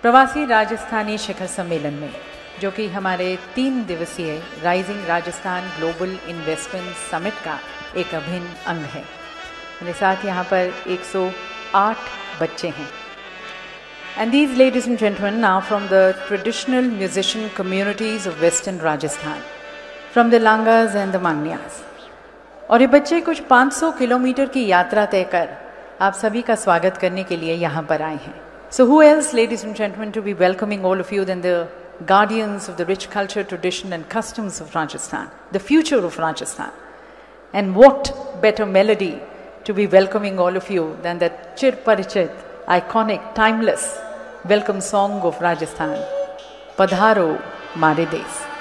प्रवासी राजस्थानी शिखर सम्मेलन में, जो कि हमारे 3 दिवसीय rising Rajasthan global investment summit का एक अभिन्न अंग है। मेरे साथ यहाँ पर 108 बच्चे हैं। And these ladies and gentlemen are from the traditional musician communities of Western Rajasthan, from the Langas and the Mangyas. और ये बच्चे कुछ 500 किलोमीटर की यात्रा तय कर आप सभी का स्वागत करने के लिए यहाँ पर आए हैं। So who else, ladies and gentlemen, to be welcoming all of you than the guardians of the rich culture, tradition and customs of Rajasthan, the future of Rajasthan. And what better melody to be welcoming all of you than that Chir Parichit, iconic, timeless welcome song of Rajasthan, Padharo Mare Desh.